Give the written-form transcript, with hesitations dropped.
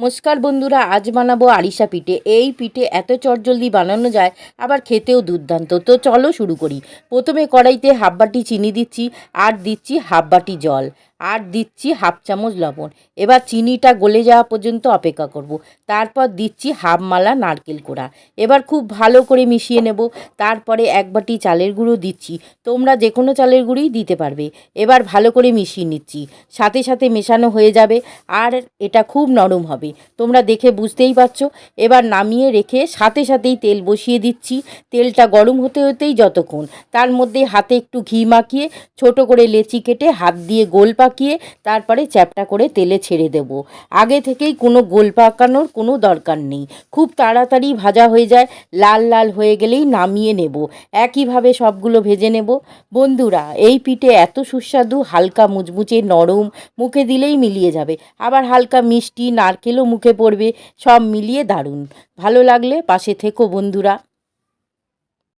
নমস্কার বন্ধুরা, আজ বানাবো আরিসা পিঠে। এই পিঠে এত চটজলদি বানানো যায়, আবার খেতেও দুর্দান্ত। তো চলো শুরু করি। প্রথমে কড়াইতে হাফ বাটি চিনি দিচ্ছি, আর দিচ্ছি হাফ বাটি জল, আর দিচ্ছি হাফ চামচ লবণ। এবার চিনিটা গলে যাওয়া পর্যন্ত অপেক্ষা করব। তারপর দিচ্ছি হাফ মালা নারকেল কোড়া। এবার খুব ভালো করে মিশিয়ে নেব। তারপরে এক বাটি চালের গুঁড়ো দিচ্ছি, তোমরা যে কোনো চালের গুঁড়োই দিতে পারবে। এবার ভালো করে মিশিয়ে নিচ্ছি, সাথে সাথে মেশানো হয়ে যাবে, আর এটা খুব নরম হবে, তোমরা দেখে বুঝতেই পারছো। এবার নামিয়ে রেখে সাথে সাথেই তেল বসিয়ে দিচ্ছি। তেলটা গরম হতে হতেই যতক্ষণ, তার মধ্যে হাতে একটু ঘি মাখিয়ে ছোট করে লেচি কেটে হাত দিয়ে গোল পাকিয়ে তারপরে চ্যাপটা করে তেলে ছেড়ে দেব। আগে থেকেই কোনো গোল পাকানোর কোনো দরকার নেই, খুব তাড়াতাড়ি ভাজা হয়ে যায়। লাল লাল হয়ে গেলেই নামিয়ে নেব। একইভাবে সবগুলো ভেজে নেব। বন্ধুরা, এই পিঠে এত সুস্বাদু, হালকা মুচমুচে নরম, মুখে দিলেই মিলিয়ে যাবে। আবার হালকা মিষ্টি, নারকেলও মুখে পড়বে, সব মিলিয়ে দারুণ। ভালো লাগলে পাশে থেকো বন্ধুরা।